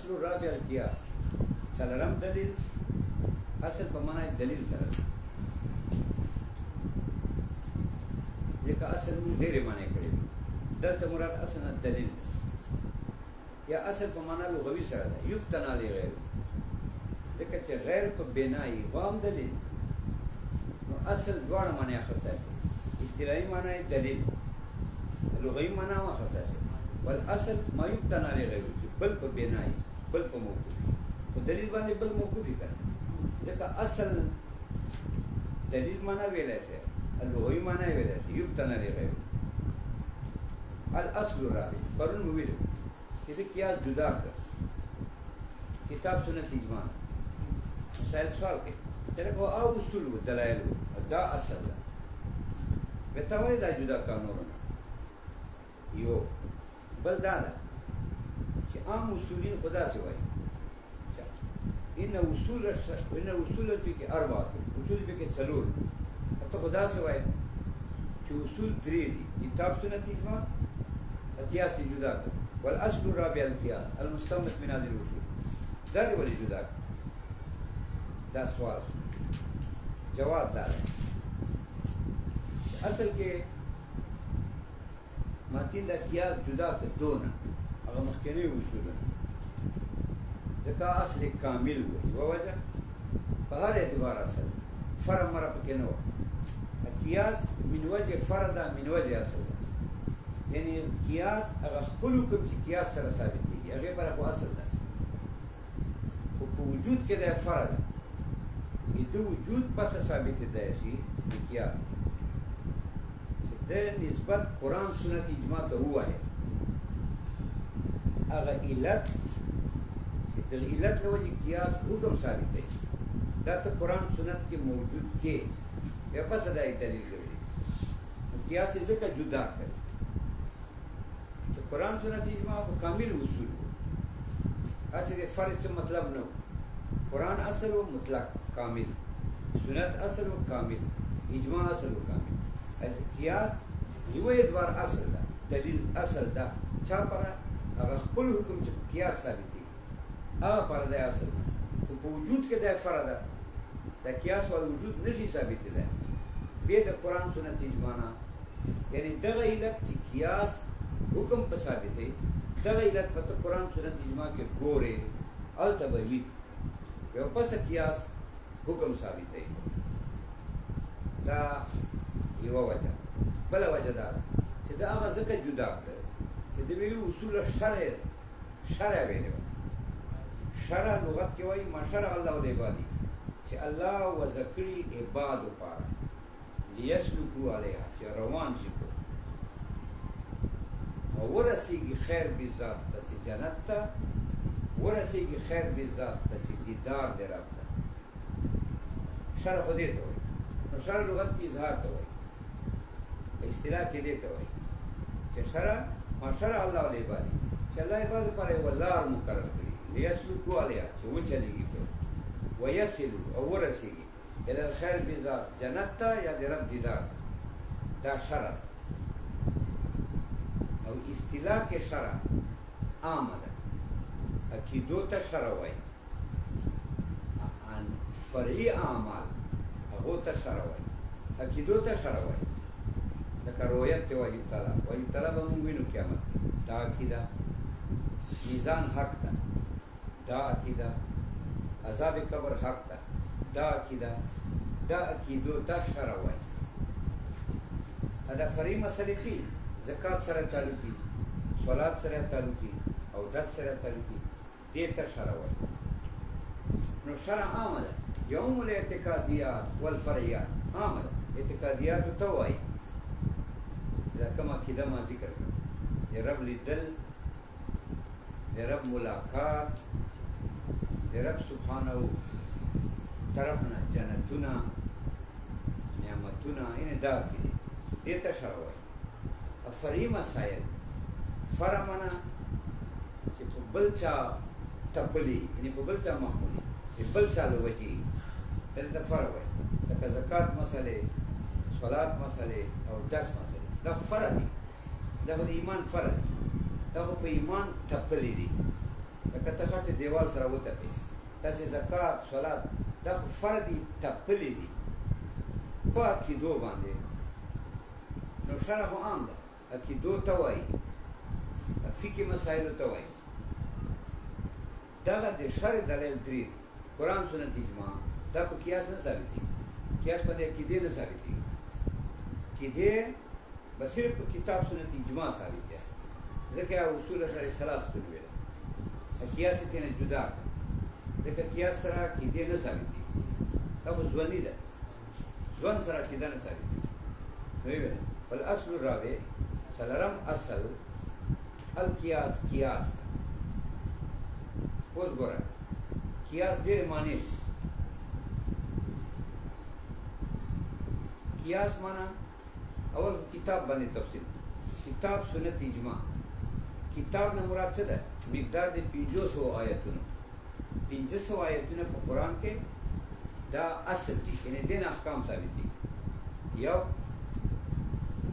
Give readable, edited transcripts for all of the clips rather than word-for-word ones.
الاصل الرابع القياس سلرم دلیل اصل په معنا دلیل سره ځکه اصل موږ ډېرې معنی کړې دلته مراد اصل نه دلیل یا اصل په معنا لغوي سره ده یبتنا لغیر ځکه چې غیر په بنای وام دلیل نو اصل دواړه معنی اخیستی اصطلاحي معنی دلیل لغوي معنی هم اخیستی والاصل ما یبتنا لغیر چې بل په بنای بل په موقوف په دلیل باندې بل موقوفي کړه ځکه اصل دلیل معنی ویلی شي اللغوي معنی ویلی شي یبتنا لغیر الاصل الرابع پرون مو ویلو چې د قیاس جدا کړ کتاب سنت اجماع مسائل سوال کوي چې کو او اصول و دلایل دا اصل ده وته وایي دا جدا قانونونه یو بل دا ده چې عام اصولین خدا سے وایي ان اصول فقه اربعه اصول فقه څلور ته خدا سے وایي چې اصول درې دي کتاب سنت اجماع قیاس جدا کړ والاصل الرابع القياس المستنبط من هذه الاصول دا دی ولې جدا کړ دا سوال جواب دا دی اصل کې ماتین دا قیاس جدا کړ دونه هغه مخکنی اصولونه ځکه اصل کامل و وجه په هر اعتبار اصل فرع مره پکې نه و قیاس من وجه فرد من وجه اصل یعنی قیاس هغه خپل حکم چې قیاس سره ثابت کیږي هغه پر خو اصل ده او په وجود کې د فرد د وجود پس ثابت دی شي د قیاس چې د نسبت قرآن سنت اجماع ته وایي هغه علت چې د علت له وجې قیاس حکم ثابت دی دا ته قرآن سنت کې موجود کې یا پس دا دلیل لري قیاس یې ځکه جدا کړ قرآن سنت اجماع کو کامل اصول اچھا دے فرق سے مطلب نہ قرآن اصل و مطلق کامل سنت اصل و کامل اجماع اصل و کامل ایسے قیاس یو ادوار اصل دا دلیل اصل دا چا پرا اگر خپل حکم چا قیاس ثابتی پر دا اصل دا تو وجود کے دا فرد دا قیاس وال وجود نشی ثابتی دا بید قرآن سنت اجماع یعنی دغه علت چې قیاس حکم په ثابت دی دغه علت په قرآن سنت اجماع کې ګورې هلته به وي یو پسه قیاس حکم ثابت دی دا یوه وجه بله وجه دا ده چې د هغه ځکه جدا کړی چې د ویلي اصول شرع ویلې وه شرع لغت کې وایي ما شرع الله العبادي چې الله وضع کړي عباد لپاره لیسلکو علیها چې روان شي ورسیږي خیر به ذات ته چې جنت ته ورسیږي خیر به ذات ته چې دیدار د رب ته شرع خو دې ته وایي نو شرع لغت کې اظهار ته وایي اصطلاح کې دې ته وایي چې شرع ما شرع الله العبادي چې الله عبادو لپاره یوه لار مقرر کړي لیسلکو علیها چې وچلېږي پرې ویصلو او ورسیږي الی الخیر بذات جنت ته یا د رب دیدار دا شرع او اصطلاح کې شرع عامه ده عقیدو ته شرع وایي ان فرعي اعمال هغو ته شرع وایي عقیدو ته شرع وایي لکه رویت ته واجب تعالی واجب تعالی به موږ وینو قیامت دا عقیده میزان حق ده دا عقیده عذاب قبر حق ده دا عقیده دا عقیدو ته شرع وایي دا فرعي مسلې دي زکات سره تعلقي صلات سره تعلقي او دس سره تعلقي دې ته شرع وایي نو شرع عامه ده یوم الاعتقادیات والفرعیات عامه ده اعتقادیات ته وایي دا کوم عقیده ما ذکر کړ د رب لیدل د رب ملاقات د رب سبحانه طرف نه جنتونه نعمتونه ان دا عقیده دې ته شرع وایي فرعي مسائل فرع معنا چې په بل چا تپلي یعنی په بل چا محمولي بل چا له وجې دلته فرع وایي لکه زکات مسئلې صلات مسئلې او دس مسئلې دا فرع دي دا خو د ایمان فرع دي دا خو په ایمان تپلي دي لکه ته خټې دیوال سره وتپې داسې زکات صلات دا خو فردي تپلې دي په عقیدو باندې نو شرع خو عام ده عقیدو ته وایي فقهي مسایلو ته وایي دغه د شرع دلیل درې دي قرآن سنت اجماع دا په قیاس نه ثابتېږي قیاس په دې عقیدې نه ثابتېږي عقیدې به صرف په کتاب سنت اجماع ثابت دی ځکه اصول شرع ثلاثه ویل قیاس یې ترې جدا کړ ځکه قیاس سره عقیدې نه ثابتېږي دا خو ژوندي ده ژوند سره عقیده نه ثابتېږي ویل فالاصل الرابع څلورم اصل القیاس قیاس اوس ګوره قیاس ډېرې معنی دي قیاس معنا اول کتاب باندې تفصیل کتاب سنت اجماع کتاب نه مراد څه ده مقدار د 500 آیتونو 500 آیتونه په قرآن کې دا اصل دي یعنی دین احکام ثابت دي یو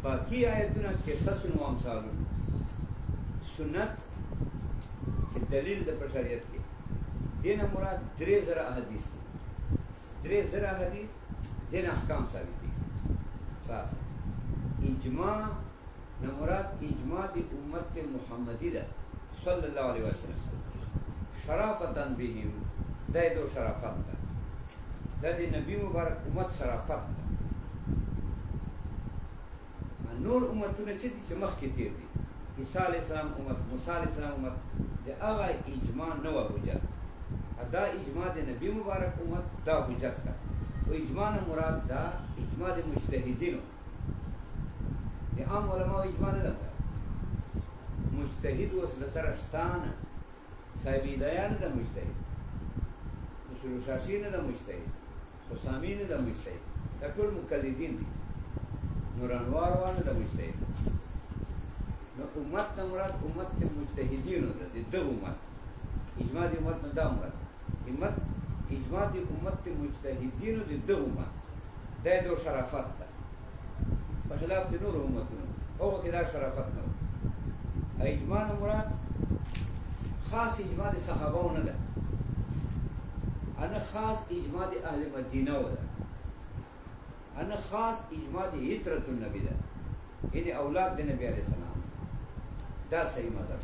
باقی آیتونه قصص و امثال سنت چې دلیل د بشریت کې دین مراد 3000 احادیث دي 3000 احادیث دین احکام ثابت دي خلاص اجماع نه مراد اجماع د امت محمدی ده صلی الله علیه وسلم شرافتا بهم دا دو شرافت ده دا د نبی مبارک امت شرافت ده نور امتونه چې مخکې تیر دي عیسی علیه السلام امت موسی علیه السلام امت د هغه اجماع نه وه حجت دا اجماع د نبی مبارک امت دا حجت ده و اجماع نه مراد دا اجماع د مجتهدینو د عام علماء اجماع نه ده مجتهد اوس له سره شته نه صاحب هدایه نه ده مجتهد اصول شاشي نه ده مجتهد حسامي نه ده مجتهد دا ټول مقلدین دي نور انوار وانه ده مجتهد نو امت نه مراد امت د مجتهدینو ده د دغه امت اجماع د امت نه دا مراد اجماع د امت د مجتهدینو د دغه امت دا د شرافت ده په خلاف د نور امتونو هغه کې دا شرافت نه اجماع نه مراد خاص اجماع د صحابه نه ده انا خاص اجماع د اهل مدینه و ده انا خاص اجماع د هجرت النبی ده یعنی اولاد د نبی علیه السلام دا صحیح مطلب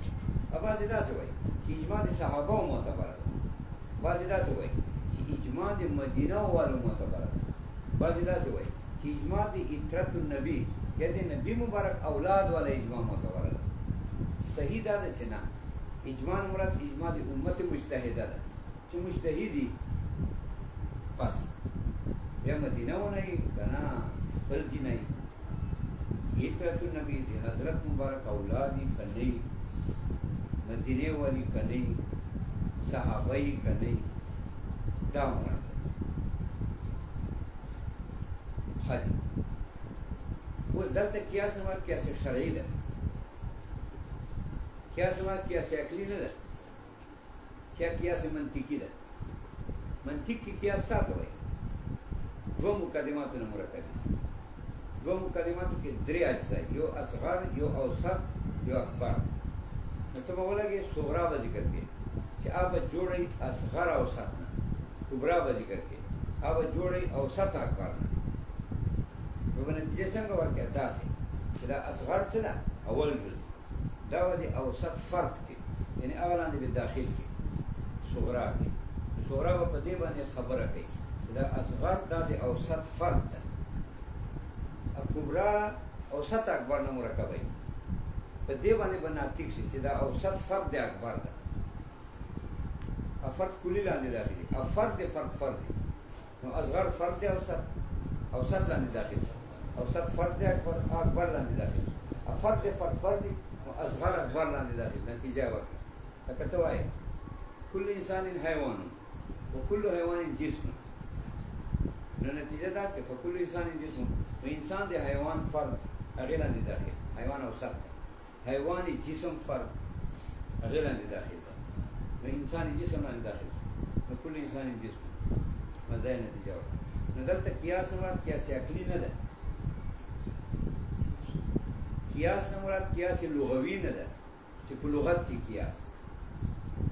بعضې داسې وایي چې اجماع د صحابه معتبره ده بعضې داسې وایي چې اجماع د مدینه والو معتبره ده بعضې داسې وایي چې اجماع د هجرت النبی یا د نبی مبارک اولاد والا اجماع معتبره ده صحیح دا ده چې نه اجماع مراد اجماع د امت مجتهده ده چې مجتهدي بس بیا مدینه ونه یي که نه بل ځای نه یي هجرت النبی د حضرت مبارک اولاد یي که نه یي مدینې والي که نه یي صحابه یي که نه یي دا مراد ده ښه دي اوس دلته قیاس نه مراد قیاس شرعي ده قیاس مراد قیاس عقلي نه ده چې قیاس منطقي ده منطق کې قیاس څه وایي دو مقدماتونه مرکب دي دو مقدماتو کې درې اجزا یو اصغر یو اوسط یو اکبر نو ته به ولګې صغرا به ذکر کړې چې هغه به جوړئ اصغر اوسط نه کبرا به ذکر کړې هغه به جوړئ اوسط اکبر نه نو به نتیجه څنګه ورکړې داسې چې دا اصغر څه ده اول جز دا به د اوسط فرد کې یعنی هغه لاندې به داخل کې صغرا کې صغرا به په دې باندې خبره کوي دا اصغر دا د اوسط فرد ده کبرا اوسط اکبر نه مرکبوي په دې باندې به ناطق شي چې دا اوسط فرد د اکبر ده فرد کلی لاندې داخلي فرد فرد نو اصغر فرد د اوسط لاندې داخل شي اوسط فرد د اکبر لاندې داخل شي فرد نو اصغر اکبر لاندې داخل نتیجه ورکړه لکه ته وایې کل انسان حیوان وکل حیوان جسم نو نتیجه دا چې فکل انسان جسم نو انسان د حیوان فرد هغې لاندې داخل حیوان اوسط ده حیوان جسم فرد هغې لاندې داخل ده نو انسان جسم لاندې داخل شو نو کل انسان جسم دا یې نتیجه ورکړه نو دلته قیاس نه مراد قیاس عقلي نه ده قیاس نه مراد قیاس لغوي نه ده چې په لغت کې قیاس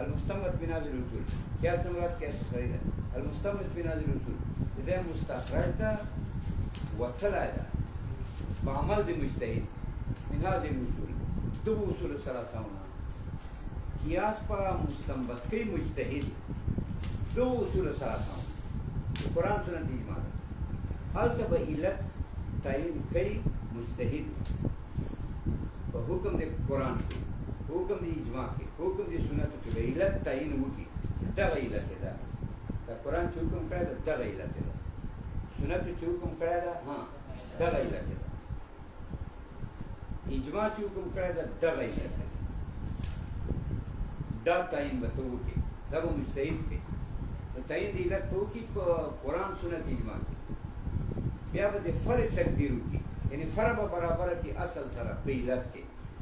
المستمد بنازل الوصول قياس نمرات قياس الشريعة المستمد بنازل الوصول إذا مستخرج ده وطلع ده بعمل دي مجتهد من هذه الوصول دو وصول الثلاثة هنا قياس با مستمد كي مجتهد دو وصول الثلاثة هنا القرآن سنة إجماع هل تبا إلت تعين كي مجتهد فحكم دي قرآن كي حکم دی اجماع کے حکم دی سنت کے علت تعین ہوگی دغه علت ده دا قرآن چې حکم کړی ده دغه علت ده سنت چې حکم کړی ده ها دغه علت ده اجماع چې حکم کړی ده دغه علت ده دا تعین به ته وکړي دا به مجتهد کوي د تعین د علت به وکړي په قرآن سنت اجماع کې بیا به د فرع تقدیر وکړي یعنی فرع به برابره کړي اصل سره په علت کې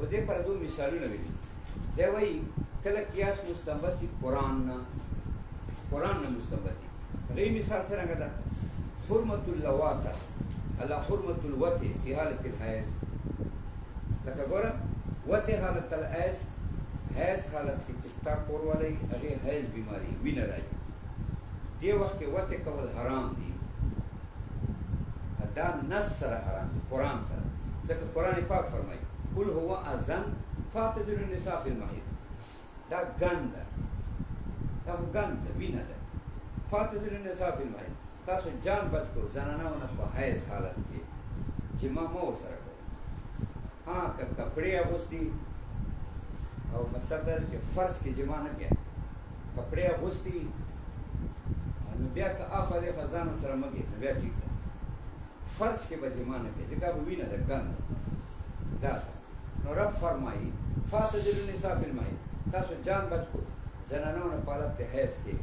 ودې پر دوه مثالونه ویلي دی وایي کله قیاس مستنبط شي قرآن نه مستنبط شي هغې مثال څرنګه ده حرمة اللواطة على حرمة الوطي في حالة الحیض لکه ګوره وطي حالت الحیض حیض حالت کې چې تا کور والی هغې حیض بیماري وینه راځي دې وخت کې وطي کول حرام دي دا نص سره حرام دي قرآن سره ځکه قرآن پاک فرمایي قل هو أذن فاعتزلوا النساء في المحيض دا غندا دا غندا وینا ده فاعتزلوا النساء في المحيض تاسو جان بچ کو زنانه ونه په حیض حالت کې چې ما مو سره کو ها کپڑے اغوستي او مطلب دا چې فرض کې جما نه کې کپڑے اغوستي نو بیا که اخره خزان سره مګي بیا ټیک فرض کې به جما نه کې دا وینا ده غندا دا نو رب فرمائی فاعتزلوا النساء فی المحیض تاسو جان بچ کو زنانو نه پالت ته حیض کې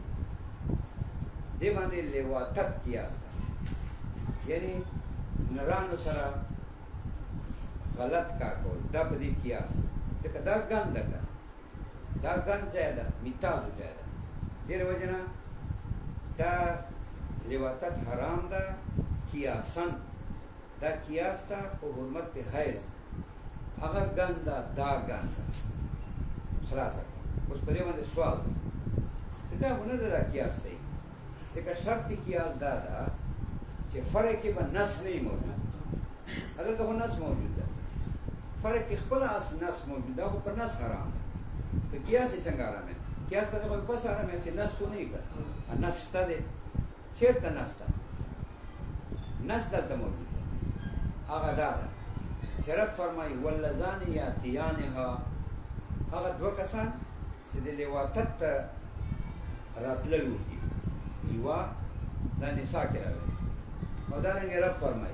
دې باندې لواطت قیاس یعنی نرانو سره غلط کار کول دا په دې قیاس ځکه دا ګنده ده دا ګند ځای ده میتازو ځای ده دې وجه نه دا لواطت حرام ده قیاسن دا قیاس ته په حرمت حیض هغه ګنده دا ګنده خلاصه اوس په دې باندې سوال چې دا ونه دا قیاس دی لکه شرط قیاس دا ده چې فرق کې به نص نه موجود هغه ته نص موجود ده فرق کې خپل اس نص موجود ده خو په نص حرام ده په قیاس څنګه حرام ده قیاس په دغه په سره مې چې نص نه کړ نص شته ده چیرته نص ده نص دلته موجود ده هغه دا ده شرف فرمای ولذان یاتیانها هغه دوه کسان چې د لواطت راتللو دي یوا دا نساء کې راغلي او دا رنګ رب فرمای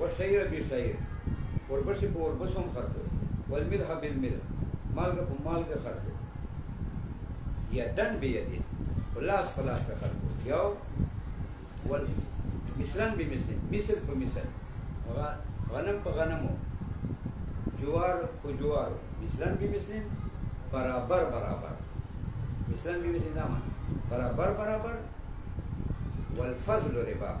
والشعير بالشعير والبش والبشم خرجه والملح بالملح مالك بمالك خرجه يدن بيد ولاس فلاس خرجه يو والمثلان بمثل مثل بمثل غنم بغنمه جوار بجوار مثلان بمثل برابر برابر مثلان بمثل نعم برابر برابر والفضل ربا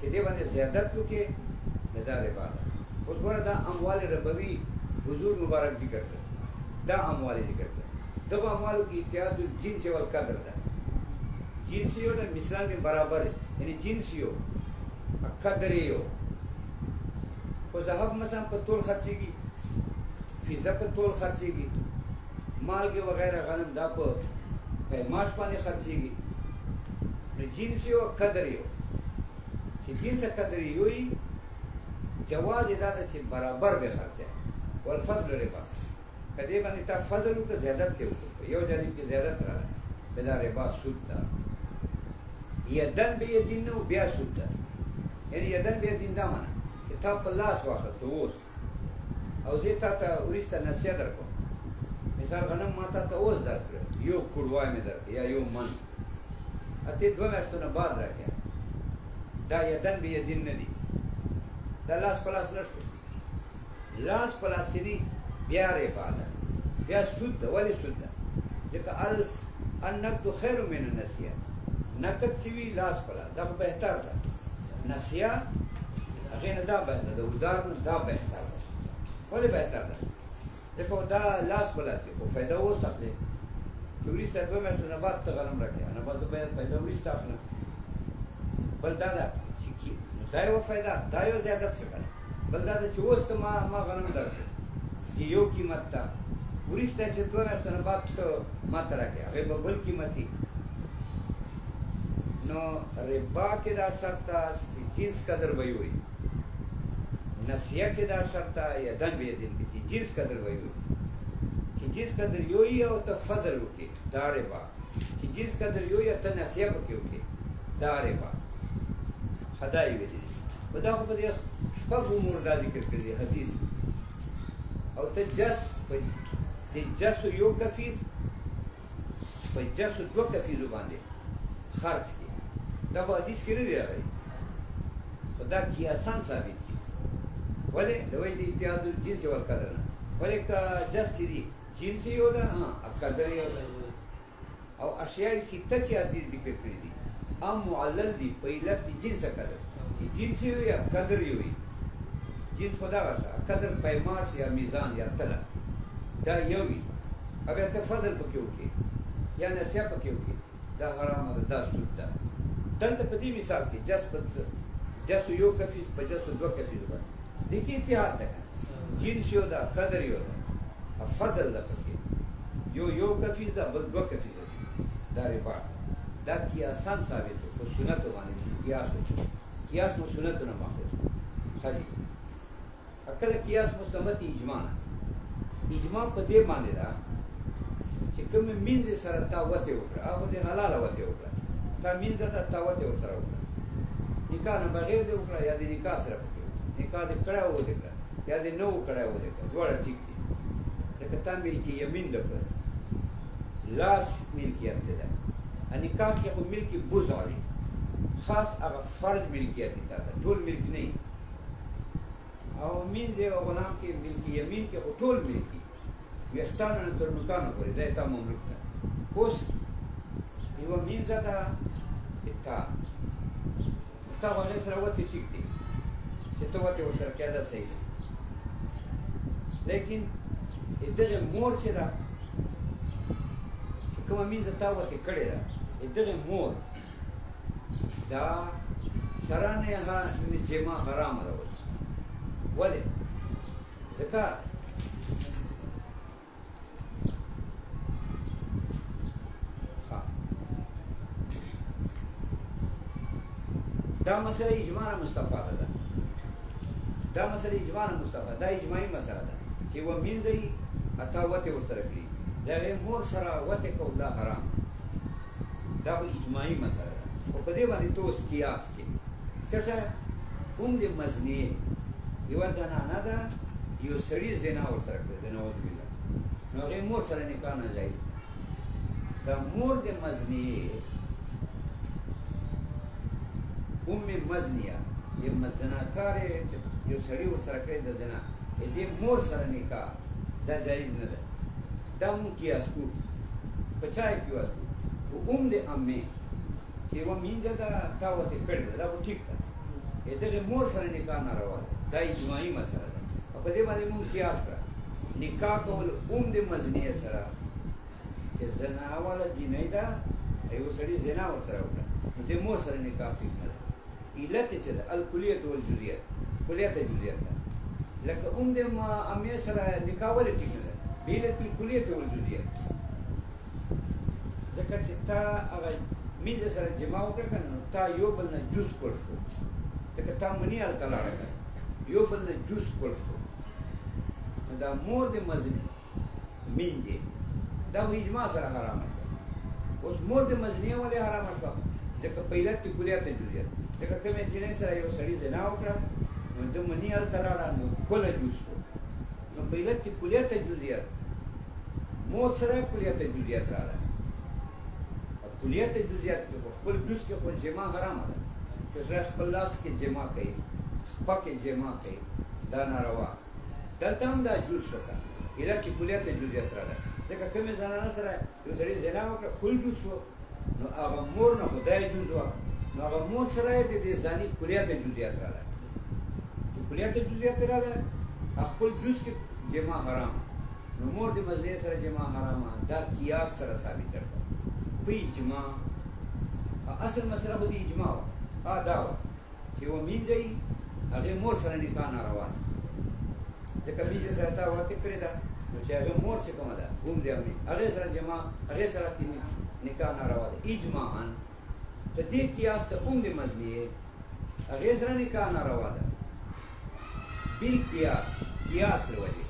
چې دې باندې زیادت وکړي نو دا ربا ده. اوس ګوره دا اموال ربوي حضور مبارک ذکر کړ، دا اموال ذکر کړ. دغه اموالو کې اتحاد الجنس والقدر ده. جنس یو د مثال میں برابر ہے، یعنی جنس یو قدر یو. خو ذهب مثلا په تول خرڅېږي، فضه په تول خرڅېږي، مالګې وغیرہ غنم دا په پیماش باندې خرڅېږي. نو جنس یو قدر یو، چې جنس قدر یو وي جواز یې دا ده چې برابر به خرڅه. والفضل ربا، که دې باندې تا فضل وکړه زیادت یې وکړه، یو جانب کې زیادت راغی دا ربا سود ده. یدن به یدین نه بیا سود ده. یعنی یدن به یدین دا معنی چې تا په لاس واخیسته اوس او زه تا ته وروسته نصیحت درکړم، مثال غنم ما تا ته اوس درکړه، یو کړوای مې درکړه یا یو من، ته 2 میاشتو نه بعد راکړه، دا یدن به یدین نه دي، دا لاس په لاس نه شو. لاس په لاس چې دي بیا ربا ده، بیا سود ده. ولې سود ده؟ ځکه النقد خیر من النسیه. نقد چې وي لاس په لاس دا خو بهتر ده، نسیه هغې نه دا بهتر ده، ودار نه دا بهتر ده. ولې بهتر ده؟ ځکه دا لاس په لاس خو فایده اوس اخلې، چې وروسته 2 میاشتو نه بعد ته غنم راکړې، نه به زه باید فایده وروسته اخلم. بل دا ده چې دا یوه فایده، دا یو زیادت څه کنه. بل دا ده چې اوس ته ما غنم درکړې چې یو قیمت ته، وروسته چې 2 میاشتو نه بعد ته ما ته راکړې هغې به بل قیمتي. نو ربا کې دا شرط ده چې جنس قدر به وي، نسیه کې دا شرط ده یدن به یدین کې چې جنس قدر به وي، چې جنس قدر یو وي او ته فضل وکړې دا ربا، چې جنس قدر یو وي او ته نسیه پکې وکړې دا ربا. خدا یې ویلي په دا خو په دې شپږو امورو دا ذکر کړي دي حدیث. او ته جس په دې جسو یو کفیز په جسو 2 کفیزو باندې خرچ کړي، دا خو حدیث کې نه دی راغلی، خو دا قیاساً ثابت دي. ولې؟ د وجې د اتحاد الجنس والقدر نه. ولې که جس چې دي جنس یو ده، قدر یو ده. او اشیاء سته چې حدیث ذکر کړي دي ام معلل دي په علت د جنس قدر، چې جنس یو یا قدر یو وي. جنس خو دغه شه، قدر پیماش یا میزان یا تله دا یو وي، او بیا ته فضل پکې وکړې یا نسیه پکې وکړې دا حرامه ده، دا سود ده. دلته په دې مثال کې جسو یو کفیز په جسو 2 کفیز باندې دې کې اتحاد ده، جنس یو ده، قدر یو ده، فضل ده پکې یو کفیز ده، بل 2 کفیز ده، دا ربا. دا قیاساً ثابت ده په سنتو باندې، قیاس وکړو، قیاس مو سنتو نه ماخوذ خالي. کله قیاس مستمد اجماع نه، اجماع په دې باندې ده چې کوم مینځ سره تا وته وکړه هغه دې حلاله وته وکړه، تا مینځ ته تا وته ورسره وکړه، نکاح نه بغیر دې وکړه یا دې نکاح سره وکړه، نکاح دې کړه و دې کړه یا دې نو کړه و دې کړه، دواړه ټیک دي. لکه تا ملکی یمین ده پر لاس ملکیت ده، نکاح کې خو ملکی بوز علی خاص هغه فرد ملکیت دی، تا ده ټول ملک نه. او مین دی غلام کې ملکی یمین کې خو ټول ملکی، ویښتانو نه تر نوکانو پورې دا تا مملوک ده. اوس یوه مینځه ده تا هغې سره وتې ټیک دی چې ته وتې ورسره کړې دا صحیح ده، لیکن دغې مور چې ده چې کومه مینځه تا وتې کړې ده دغې مور دا سره نه جما حرامه ده. اوس ولې؟ ځکه دا مسله اجماع مستفاده ده، دا مسله اجماع مستفاده، دا اجماعي مسله ده چې و مینځي اتا وته ورسره کړي، دا مور سره وته کو دا حرام، دا اجماعي مسله ده. او په دې باندې تو قیاس کې چې د مزنیه یوه زنانه ده یو سړي زنا ورسره کړی ده نعوذ بالله، نو هغې مور سره نکاح ناجایز ده. دا مور د مزنیه مزنیه یو زناکار یو سړي ورسره کړی د زنا، دې مور سره نکاح دا جایز نه ده. دا مونږ قیاس کوو، په چا یې قیاس کوو؟ په د امې چې یوه مینځه ده تا ورته کړې ده، دا خو ټیک ده، دغه مور سره نکاح ناروا ده دا اجماعي مسله ده او په دې باندې مونږ قیاس کړه نکاح کول د مزنیه سره چې زنا والا جنۍ ده یو سړي زنا ورسره وکړه نو د مور سره نکاح ټیک نه ده علت چې ده الکلیت والجزئیات کلیت جزئیات ده لکه د امې سره نکاح ولې ټیک نه ده بعلت الکلیت والجزئیات ځکه چې تا هغه مینځ سره جما وکړه که نه تا یو بل نه جز کړ شو لکه تا مني هلته لاړه که یو بل نه جز کړ شو نو دا مور د مزني مینځې دا خو اجماع سره حرامه شوه اوس مور د مزنیه ولې حرامه شوه لکه په علت کلیت جزئیات لکه کومې جنۍ سره یو سړي زنا وکړه نو د مني هلته لاړه نو کله جز شو نو په علت کلیت جزئیات مور سره کلیت جزئیات راغله کلیت جزئیات کې خپل جز کې خو جما حرامه ده چې سره خپل لاس کې جما کوي خپه کې جما کوي دا ناروا دلته هم دا جز شو که علت کلیت جزئیات راغله ځکه کومې زنانه سره یو سړي زنا وکړه کل جز شو نو هغه مور نه خدای جز وه نو هغه مور سره یې د دې زاني کلیت جزئیات راغله چې کلیت جزئیات راغله خپل جز کې جما حرامه نو مور د مزنیې سره جما حرامه دا قیاس سره ثابته شوه په اجماع اصل مسله خو د اجماع وه دا وه چې یوه مینځه هغې مور سره نکاح ناروا ده ځکه مینځه سره تا واقع کړې ده نو چې هغې مور چې کومه ده هم د امې هغې سره جما هغې سره نکاح ناروا ده اجماعا په دې قیاس ته د مزنیې هغې سره نکاح ناروا ده بالقیاس قیاس له وجې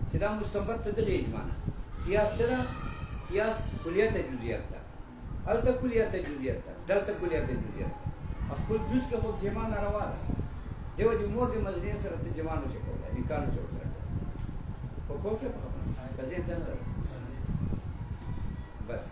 چې دا مستبد ته دغې اجماع نه قیاس څه ده قیاس کلیت جزئیات ده هلته کلیت جزئیات ده دلته کلیت جزئیات ده خپل جز کې خو جما ناروا ده دیو د مور د مزنیې سره ته جما نشي کولی نکاح نشي ورسره کولی خو پوه شوې په خبره که ذهن ته نه راځي بس